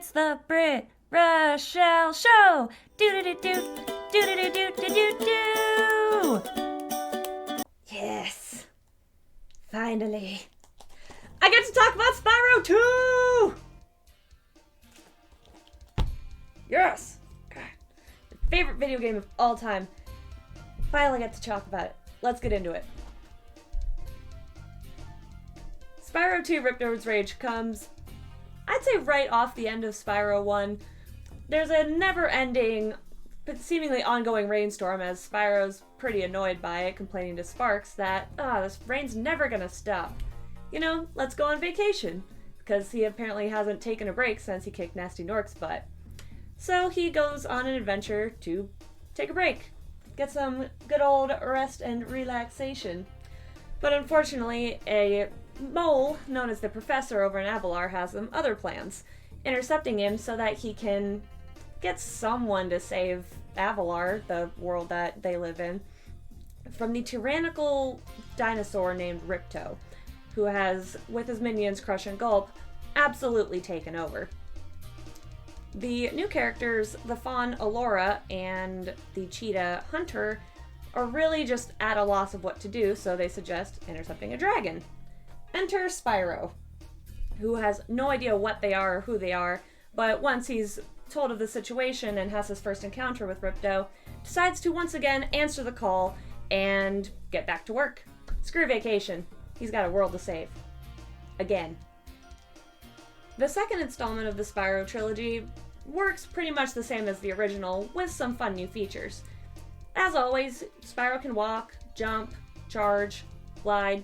It's the Britt Rochelle Show. Do-do-do-do, do-do-do-do-do-do-do. Yes. Finally. I get to talk about Spyro 2! Yes! God. My favorite video game of all time. Finally get to talk about it. Let's get into it. Spyro 2 Ripto's Rage comes, I'd say, right off the end of Spyro 1. There's a never-ending, but seemingly ongoing rainstorm as Spyro's pretty annoyed by it, complaining to Sparks that, this rain's never gonna stop. You know, let's go on vacation, because he apparently hasn't taken a break since he kicked Nasty Nork's butt. So he goes on an adventure to take a break, get some good old rest and relaxation. But unfortunately, a mole known as the Professor over in Avalar has some other plans, intercepting him so that he can get someone to save Avalar, the world that they live in, from the tyrannical dinosaur named Ripto, who has, with his minions Crush and Gulp, absolutely taken over. The new characters, the fawn Allura and the cheetah Hunter, are really just at a loss of what to do, so they suggest intercepting a dragon. Enter Spyro, who has no idea what they are or who they are, but once he's told of the situation and has his first encounter with Ripto, decides to once again answer the call and get back to work. Screw vacation. He's got a world to save. Again. The second installment of the Spyro trilogy works pretty much the same as the original, with some fun new features. As always, Spyro can walk, jump, charge, glide.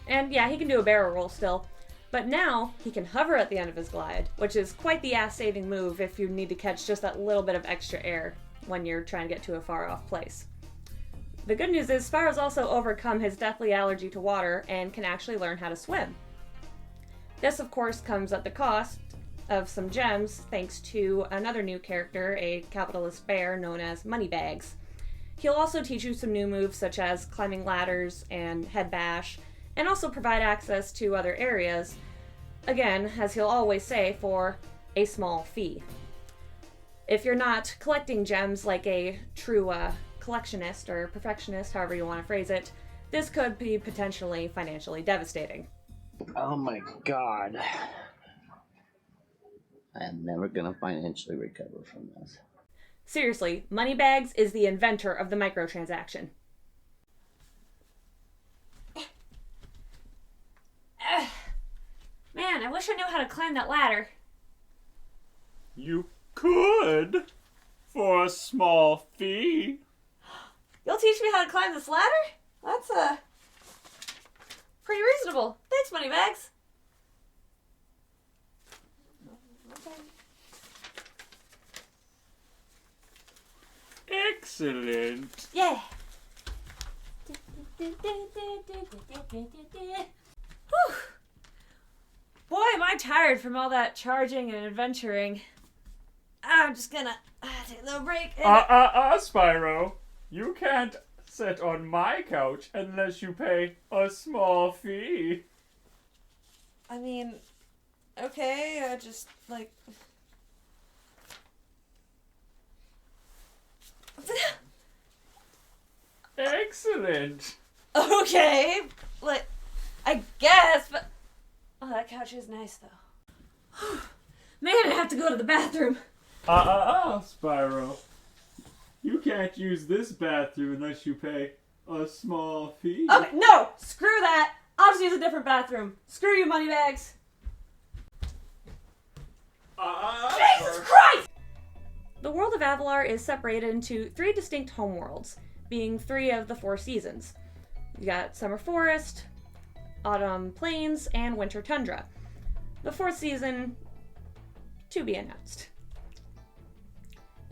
And yeah, he can do a barrel roll still. But now, he can hover at the end of his glide, which is quite the ass-saving move if you need to catch just that little bit of extra air when you're trying to get to a far-off place. The good news is Spyro's also overcome his deathly allergy to water and can actually learn how to swim. This, of course, comes at the cost of some gems, thanks to another new character, a capitalist bear known as Moneybags. He'll also teach you some new moves such as climbing ladders and head bash, and also provide access to other areas, again, as he'll always say, for a small fee. If you're not collecting gems like a true collectionist or perfectionist, however you want to phrase it, this could be potentially financially devastating. Oh my god. I am never gonna financially recover from this. Seriously, Moneybags is the inventor of the microtransaction. Man, I wish I knew how to climb that ladder. You could, for a small fee. You'll teach me how to climb this ladder? That's, pretty reasonable. Thanks, Moneybags. Excellent. Yeah. Whew. Boy, am I tired from all that charging and adventuring. I'm just gonna take a little break. Spyro. You can't sit on my couch unless you pay a small fee. I mean, okay, just, like... Excellent. Okay, like, I guess, but... Oh, that couch is nice, though. Man, I have to go to the bathroom. Spyro. You can't use this bathroom unless you pay a small fee. Okay, no! Screw that! I'll just use a different bathroom. Screw you, Moneybags. Jesus Christ! The world of Avalar is separated into 3 distinct homeworlds, being 3 of the 4 seasons. You got Summer Forest, Autumn Plains, and Winter Tundra. The 4th season, to be announced.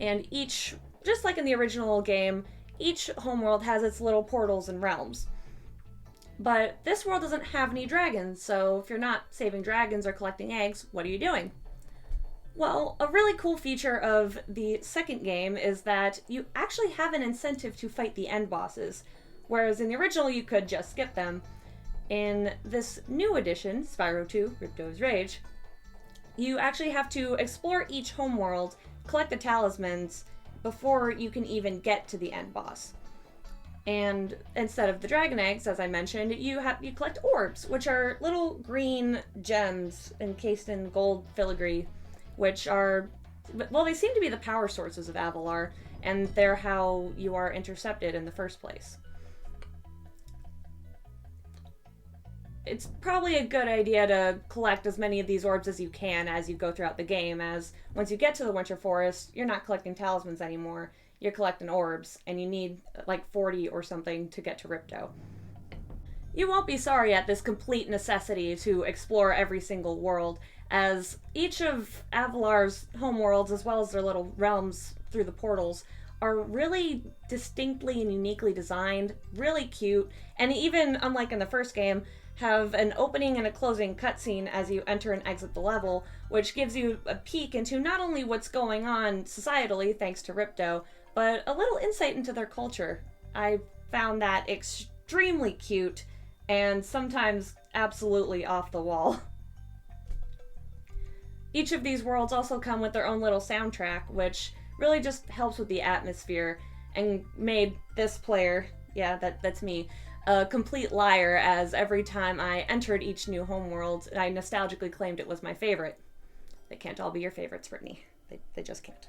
And each, just like in the original game, each homeworld has its little portals and realms. But this world doesn't have any dragons, so if you're not saving dragons or collecting eggs, what are you doing? Well, a really cool feature of the second game is that you actually have an incentive to fight the end bosses, whereas in the original you could just skip them. In this new edition, Spyro 2 Ripto's Rage, You actually have to explore each homeworld, collect the talismans, before you can even get to the end boss. And instead of the dragon eggs, as I mentioned, you collect orbs, which are little green gems encased in gold filigree, which are, well, they seem to be the power sources of Avalar, and they're how you are intercepted in the first place. It's probably a good idea to collect as many of these orbs as you can as you go throughout the game, as once you get to the Winter Forest, you're not collecting talismans anymore. You're collecting orbs, and you need like 40 or something to get to Ripto. You won't be sorry at this complete necessity to explore every single world, as each of Avalar's homeworlds, as well as their little realms through the portals, are really distinctly and uniquely designed, really cute, and even, unlike in the first game, have an opening and a closing cutscene as you enter and exit the level, which gives you a peek into not only what's going on societally, thanks to Ripto, but a little insight into their culture. I found that extremely cute, and sometimes absolutely off the wall. Each of these worlds also come with their own little soundtrack, which really just helps with the atmosphere, and made this player, yeah, that's me, a complete liar, as every time I entered each new homeworld, I nostalgically claimed it was my favorite. They can't all be your favorites, Brittany. They just can't.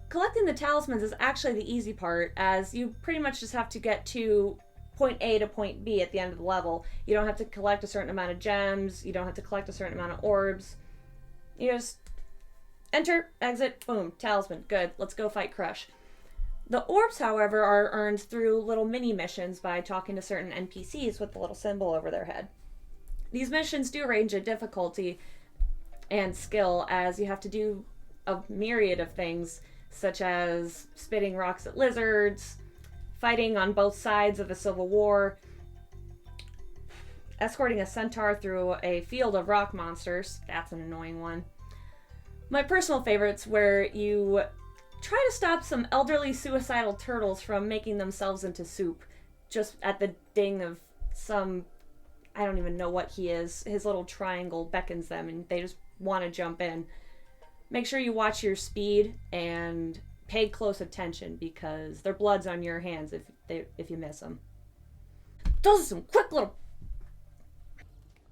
Collecting the talismans is actually the easy part, as you pretty much just have to get to point A to point B at the end of the level. You don't have to collect a certain amount of gems, you don't have to collect a certain amount of orbs. You just enter, exit, boom, talisman, good, let's go fight Crush. The orbs, however, are earned through little mini missions by talking to certain NPCs with the little symbol over their head. These missions do range in difficulty and skill, as you have to do a myriad of things, such as spitting rocks at lizards, fighting on both sides of a civil war, escorting a centaur through a field of rock monsters. That's an annoying one. My personal favorites, where you try to stop some elderly suicidal turtles from making themselves into soup, just at the ding of some, I don't even know what he is. His little triangle beckons them and they just want to jump in. Make sure you watch your speed and pay close attention, because their blood's on your hands if you miss them. Those are some quick little...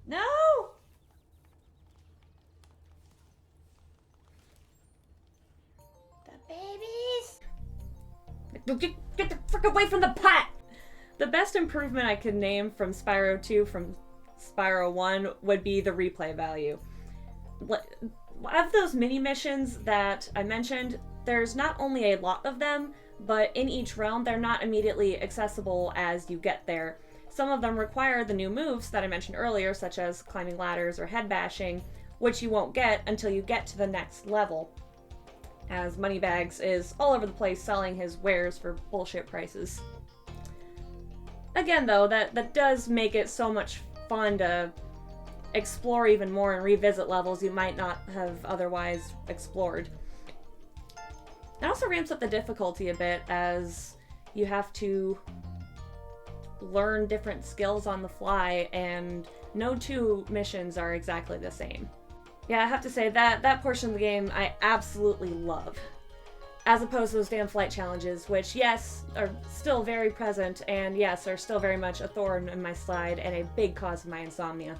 No! The babies! Get the frick away from the pot! The best improvement I could name from Spyro 2 from Spyro 1 would be the replay value. Of those mini missions that I mentioned, there's not only a lot of them, but in each realm they're not immediately accessible as you get there. Some of them require the new moves that I mentioned earlier, such as climbing ladders or head bashing, which you won't get until you get to the next level, as Moneybags is all over the place selling his wares for bullshit prices. Again though, that does make it so much fun to explore even more and revisit levels you might not have otherwise explored. It also ramps up the difficulty a bit, as you have to learn different skills on the fly, and no two missions are exactly the same. Yeah, I have to say that portion of the game I absolutely love. As opposed to those damn flight challenges, which, yes, are still very present, and yes, are still very much a thorn in my side and a big cause of my insomnia.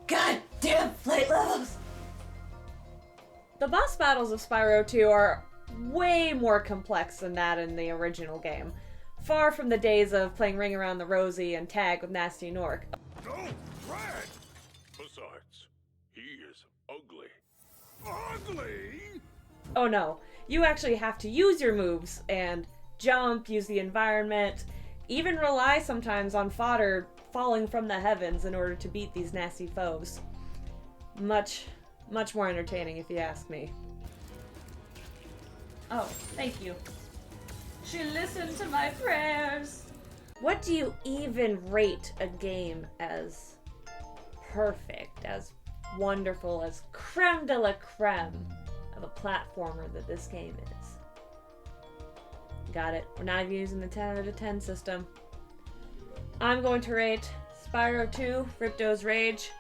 Goddamn flight levels! The boss battles of Spyro 2 are way more complex than that in the original game. Far from the days of playing Ring Around the Rosie and tag with Nasty Nork. Don't Brad! Besides, he is ugly. Ugly? Oh no, you actually have to use your moves and jump, use the environment, even rely sometimes on fodder falling from the heavens in order to beat these nasty foes. Much more entertaining if you ask me. Oh, thank you. She listened to my prayers. What do you even rate a game as perfect, as wonderful, as creme de la creme of a platformer that this game is? Got it. We're not even using the 10 out of 10 system. I'm going to rate Spyro 2, Ripto's Rage,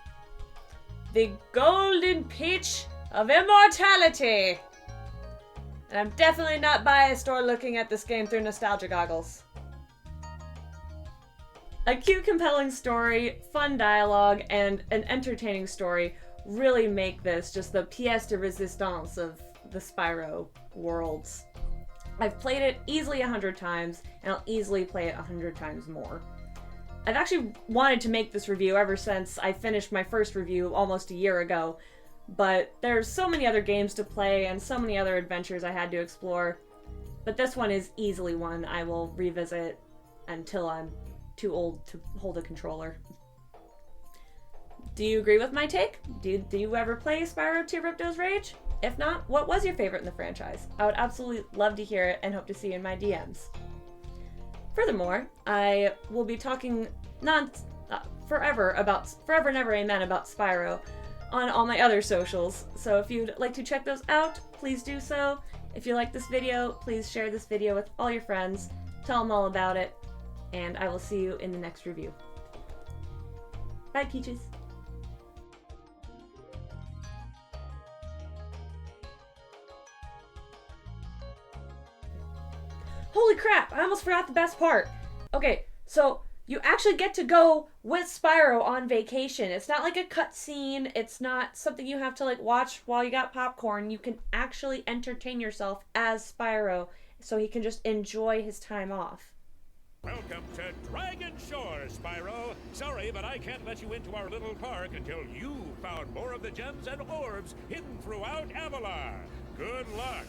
the golden peach of immortality. And I'm definitely not biased or looking at this game through nostalgia goggles. A cute, compelling story, fun dialogue, and an entertaining story really make this just the pièce de résistance of the Spyro worlds. I've played it easily 100 times, and I'll easily play it 100 times more. I've actually wanted to make this review ever since I finished my first review almost a year ago, but there's so many other games to play and so many other adventures I had to explore. But this one is easily one I will revisit until I'm too old to hold a controller. Do you agree with my take? Do you ever play Spyro 2 Ripto's Rage? If not, what was your favorite in the franchise? I would absolutely love to hear it and hope to see you in my DMs. Furthermore, I will be talking forever and ever amen about Spyro on all my other socials, so if you'd like to check those out, please do so. If you like this video, please share this video with all your friends, tell them all about it, and I will see you in the next review. Bye, Peaches. Holy crap, I almost forgot the best part. Okay, so you actually get to go with Spyro on vacation. It's not like a cutscene. It's not something you have to like watch while you got popcorn. You can actually entertain yourself as Spyro so he can just enjoy his time off. Welcome to Dragon Shore, Spyro. Sorry, but I can't let you into our little park until you found more of the gems and orbs hidden throughout Avalon. Good luck.